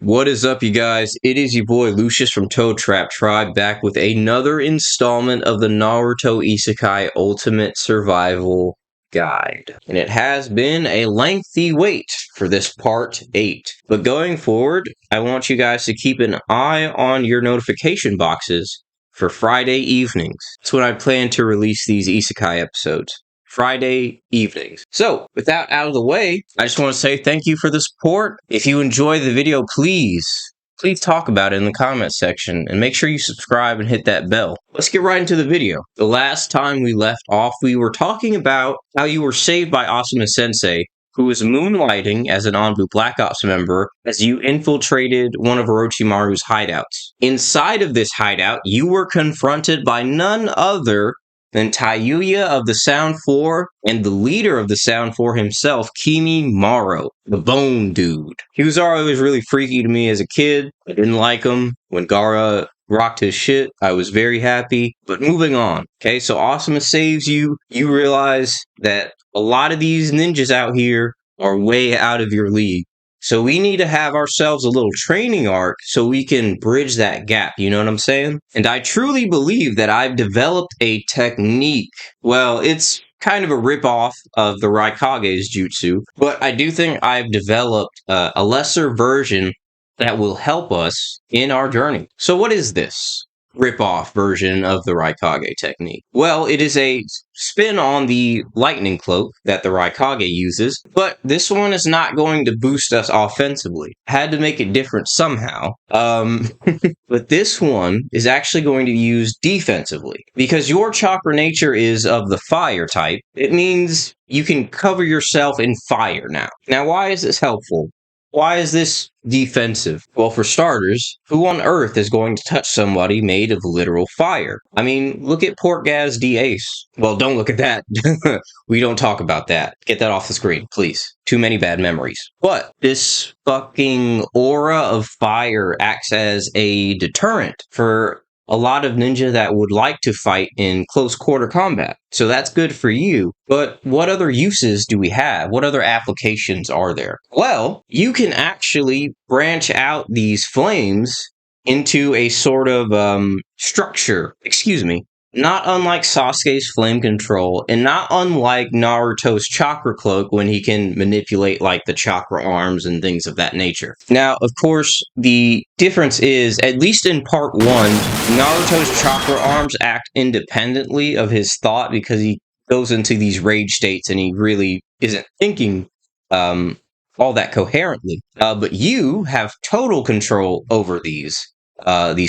What is up, you guys? It is your boy Lucius from Toe Trap Tribe back with another installment of the Naruto Isekai Ultimate Survival Guide. And it has been a lengthy wait for this part 8. But going forward, I want you guys to keep an eye on your notification boxes for Friday evenings. That's when I plan to release these Isekai episodes. Friday evenings. So, with that out of the way, I just want to say thank you for the support. If you enjoy the video, please talk about it in the comments section, and make sure you subscribe and hit that bell. Let's get right into the video. The last time we left off, we were talking about how you were saved by Asuma Sensei, who was moonlighting as an Anbu Black Ops member as you infiltrated one of Orochimaru's hideouts. Inside of this hideout, you were confronted by none other than Tayuya of the Sound 4 and the leader of the Sound 4 himself, Kimi Maro, the Bone Dude. He was always really freaky to me as a kid. I didn't like him. When Gaara rocked his shit, I was very happy. But moving on. Okay, so Asuma saves you. You realize that a lot of these ninjas out here are way out of your league. So we need to have ourselves a little training arc so we can bridge that gap, you know what I'm saying? And I truly believe that I've developed a technique. Well, it's kind of a ripoff of the Raikage's jutsu, but I do think I've developed a lesser version that will help us in our journey. So what is this rip-off version of the Raikage technique? Well, it is a spin on the lightning cloak that the Raikage uses, but this one is not going to boost us offensively. Had to make it different somehow. But this one is actually going to use defensively. Because your chakra nature is of the fire type, it means you can cover yourself in fire now. Now, why is this helpful? Why is this defensive? Well, for starters, who on earth is going to touch somebody made of literal fire? I mean, look at Portgas D. Ace. Well, don't look at that. We don't talk about that. Get that off the screen, please. Too many bad memories. But this fucking aura of fire acts as a deterrent for a lot of ninja that would like to fight in close quarter combat. So that's good for you. But what other uses do we have? What other applications are there? Well, you can actually branch out these flames into a sort of structure. Not unlike Sasuke's flame control, and not unlike Naruto's chakra cloak when he can manipulate like the chakra arms and things of that nature. Now, of course, the difference is, at least in part 1, Naruto's chakra arms act independently of his thought because he goes into these rage states and he really isn't thinking all that coherently. But you have total control over these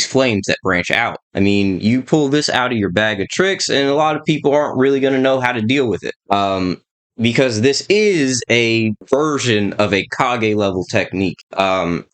flames that branch out. I mean, you pull this out of your bag of tricks, and a lot of people aren't really going to know how to deal with it. Because this is a version of a Kage level technique.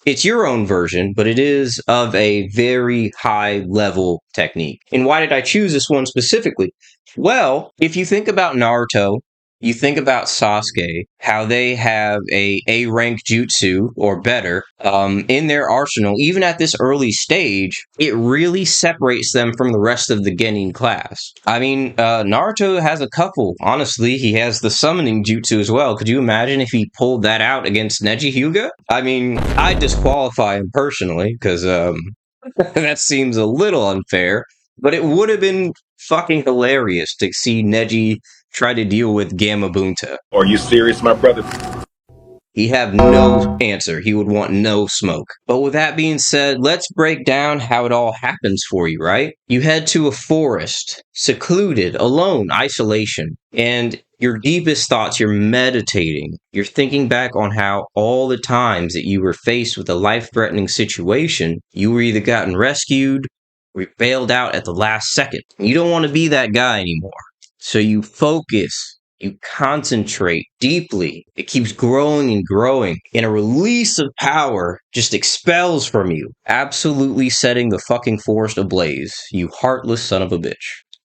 It's your own version, but it is of a very high level technique. And why did I choose this one specifically? Well, if you think about Naruto, you think about Sasuke, how they have a A-rank jutsu, or better, in their arsenal. Even at this early stage, it really separates them from the rest of the Genin class. I mean, Naruto has a couple. Honestly, he has the summoning jutsu as well. Could you imagine if he pulled that out against Neji Hyuga? I mean, I'd disqualify him personally, because that seems a little unfair. But it would have been fucking hilarious to see Neji try to deal with Gamma Bunta. Are you serious, my brother? He'd have no answer. He would want no smoke. But with that being said, let's break down how it all happens for you, right? You head to a forest, secluded, alone, isolation, and your deepest thoughts, you're meditating. You're thinking back on how all the times that you were faced with a life-threatening situation, you were either gotten rescued or bailed out at the last second. You don't want to be that guy anymore. So you focus, you concentrate deeply. It keeps growing and growing. And a release of power just expels from you, absolutely setting the fucking forest ablaze, you heartless son of a bitch.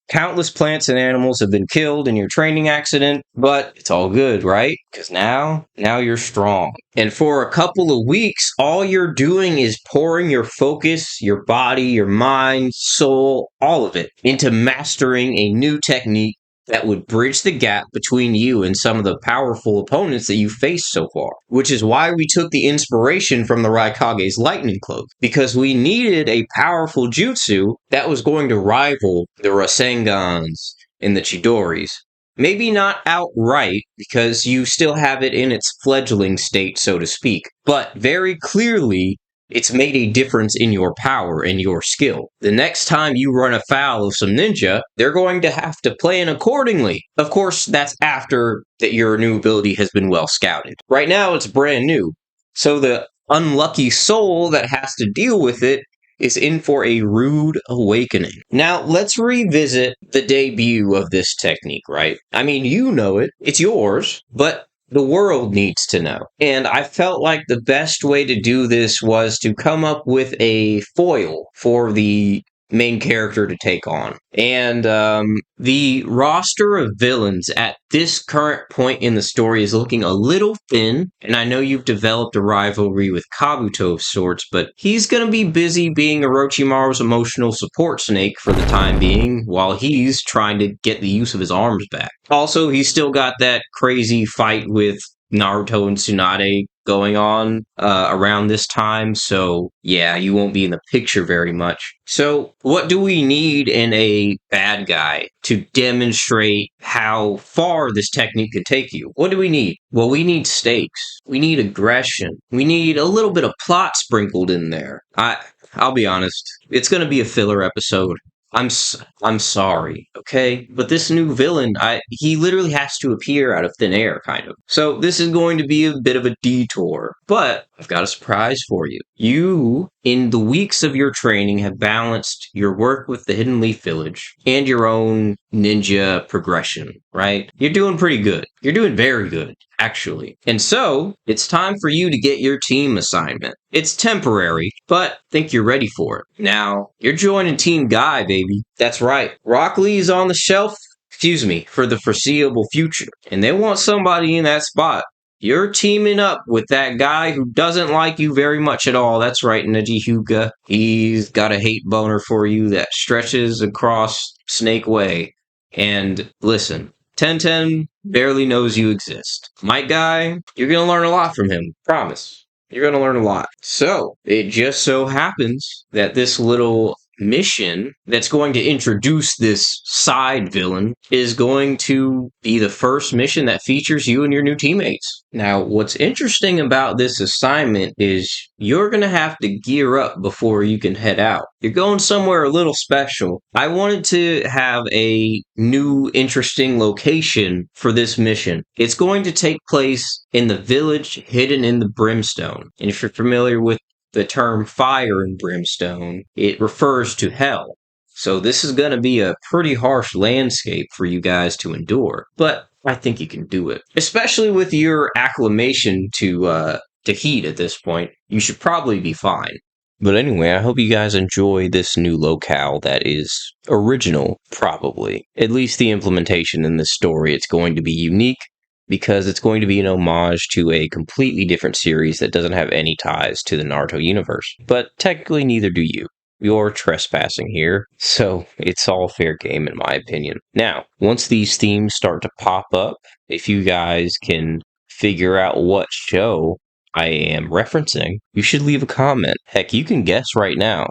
Countless plants and animals have been killed in your training accident, but it's all good, right? Because now you're strong. And for a couple of weeks, all you're doing is pouring your focus, your body, your mind, soul, all of it, into mastering a new technique that would bridge the gap between you and some of the powerful opponents that you've faced so far. Which is why we took the inspiration from the Raikage's lightning cloak, because we needed a powerful jutsu that was going to rival the Rasengans and the Chidoris. Maybe not outright, because you still have it in its fledgling state, so to speak, but very clearly it's made a difference in your power and your skill. The next time you run afoul of some ninja, they're going to have to plan accordingly. Of course, that's after that your new ability has been well scouted. Right now, it's brand new, so the unlucky soul that has to deal with it is in for a rude awakening. Now, let's revisit the debut of this technique, right? I mean, you know it, it's yours, but the world needs to know. And I felt like the best way to do this was to come up with a foil for the main character to take on. And the roster of villains at this current point in the story is looking a little thin, and I know you've developed a rivalry with Kabuto of sorts, but he's gonna be busy being Orochimaru's emotional support snake for the time being, while he's trying to get the use of his arms back. Also, he's still got that crazy fight with Naruto and Tsunade going on around this time, so yeah, you won't be in the picture very much. So what do we need in a bad guy to demonstrate how far this technique could take you? What do we need? Well, we need stakes. We need aggression. We need a little bit of plot sprinkled in there. I'll be honest, it's going to be a filler episode. I'm sorry, okay? But this new villain, he literally has to appear out of thin air, kind of. So this is going to be a bit of a detour. But I've got a surprise for you. You, in the weeks of your training, have balanced your work with the Hidden Leaf Village and your own ninja progression, right? You're doing pretty good. You're doing very good, actually. And so, it's time for you to get your team assignment. It's temporary, but I think you're ready for it. Now, you're joining Team Guy, baby. That's right. Rock Lee's on the shelf, for the foreseeable future. And they want somebody in that spot. You're teaming up with that guy who doesn't like you very much at all. That's right, Neji Hyuga. He's got a hate boner for you that stretches across Snake Way. And listen, Tenten barely knows you exist. My guy, you're going to learn a lot from him. Promise. You're going to learn a lot. So, it just so happens that this little mission that's going to introduce this side villain is going to be the first mission that features you and your new teammates. Now, what's interesting about this assignment is you're going to have to gear up before you can head out. You're going somewhere a little special. I wanted to have a new, interesting location for this mission. It's going to take place in the village hidden in the brimstone. And if you're familiar with the term fire and brimstone, it refers to hell. So this is going to be a pretty harsh landscape for you guys to endure. But I think you can do it. Especially with your acclimation to heat at this point. You should probably be fine. But anyway, I hope you guys enjoy this new locale that is original, probably. At least the implementation in this story, it's going to be unique, because it's going to be an homage to a completely different series that doesn't have any ties to the Naruto universe. But technically neither do you. You're trespassing here, so it's all fair game in my opinion. Now, once these themes start to pop up, if you guys can figure out what show I am referencing, you should leave a comment. Heck, you can guess right now,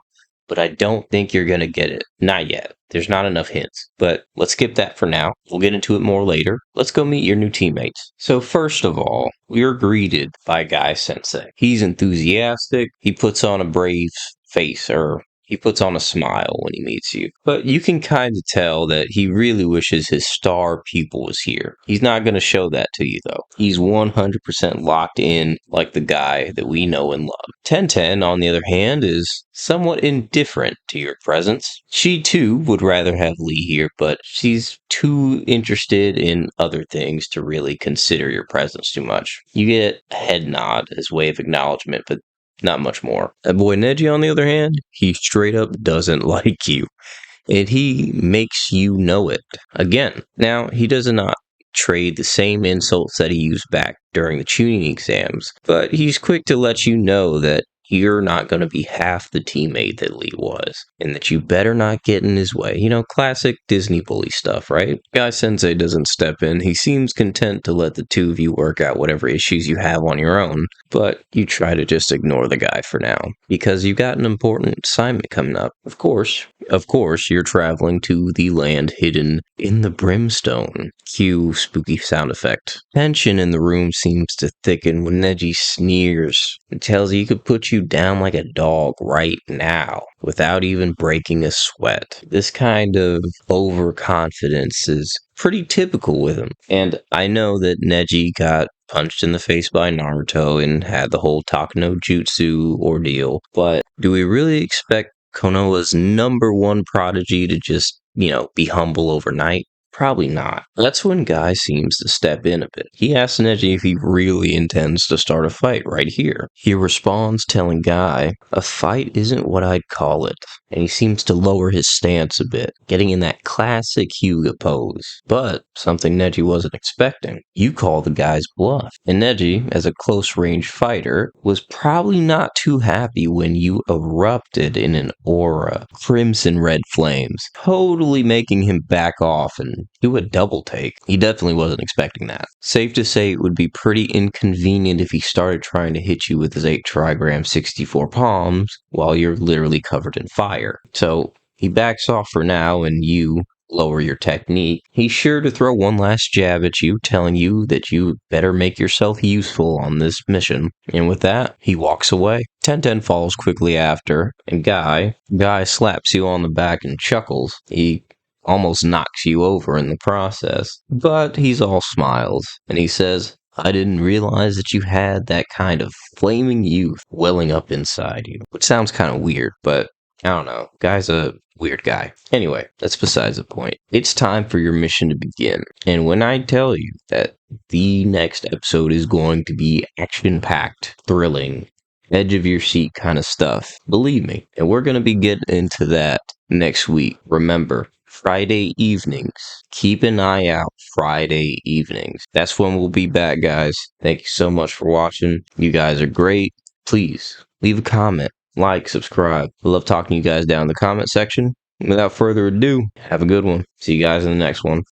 but I don't think you're going to get it. Not yet. There's not enough hints. But let's skip that for now. We'll get into it more later. Let's go meet your new teammates. So first of all, we are greeted by Guy Sensei. He's enthusiastic. He puts on a brave face, or he puts on a smile when he meets you. But you can kind of tell that he really wishes his star pupil was here. He's not going to show that to you, though. He's 100% locked in like the guy that we know and love. Tenten, on the other hand, is somewhat indifferent to your presence. She, too, would rather have Lee here, but she's too interested in other things to really consider your presence too much. You get a head nod as way of acknowledgement, but not much more. That boy Neji, on the other hand, he straight up doesn't like you. And he makes you know it. Again, now, he does not trade the same insults that he used back during the tuning exams, but he's quick to let you know that you're not going to be half the teammate that Lee was, and that you better not get in his way. You know, classic Disney bully stuff, right? Guy Sensei doesn't step in. He seems content to let the two of you work out whatever issues you have on your own, but you try to just ignore the guy for now, because you got an important assignment coming up. Of course, you're traveling to the land hidden in the brimstone. Cue spooky sound effect. Tension in the room seems to thicken when Neji sneers and tells you he could put you down like a dog right now without even breaking a sweat. This kind of overconfidence is pretty typical with him. And I know that Neji got punched in the face by Naruto and had the whole Takano Jutsu ordeal, but do we really expect Konoha's #1 prodigy to just, be humble overnight? Probably not. That's when Guy seems to step in a bit. He asks Neji if he really intends to start a fight right here. He responds telling Guy, "A fight isn't what I'd call it." And he seems to lower his stance a bit, getting in that classic Hyuga pose. But something Neji wasn't expecting. You call the guy's bluff. And Neji, as a close-range fighter, was probably not too happy when you erupted in an aura, crimson red flames, totally making him back off and do a double take. He definitely wasn't expecting that. Safe to say it would be pretty inconvenient if he started trying to hit you with his 8 trigram 64 palms while you're literally covered in fire. So he backs off for now and you lower your technique. He's sure to throw one last jab at you, telling you that you better make yourself useful on this mission. And with that, he walks away. Tenten follows quickly after, and Guy slaps you on the back and chuckles. He almost knocks you over in the process, but he's all smiles, and he says, "I didn't realize that you had that kind of flaming youth welling up inside you." Which sounds kind of weird, but I don't know. Guy's a weird guy. Anyway, that's besides the point. It's time for your mission to begin. And when I tell you that the next episode is going to be action-packed, thrilling, edge of your seat kind of stuff, believe me. And we're going to be getting into that next week. Remember, Friday evenings. Keep an eye out Friday evenings. That's when we'll be back, guys. Thank you so much for watching. You guys are great. Please leave a comment, like, subscribe. I love talking to you guys down in the comment section. Without further ado, have a good one. See you guys in the next one.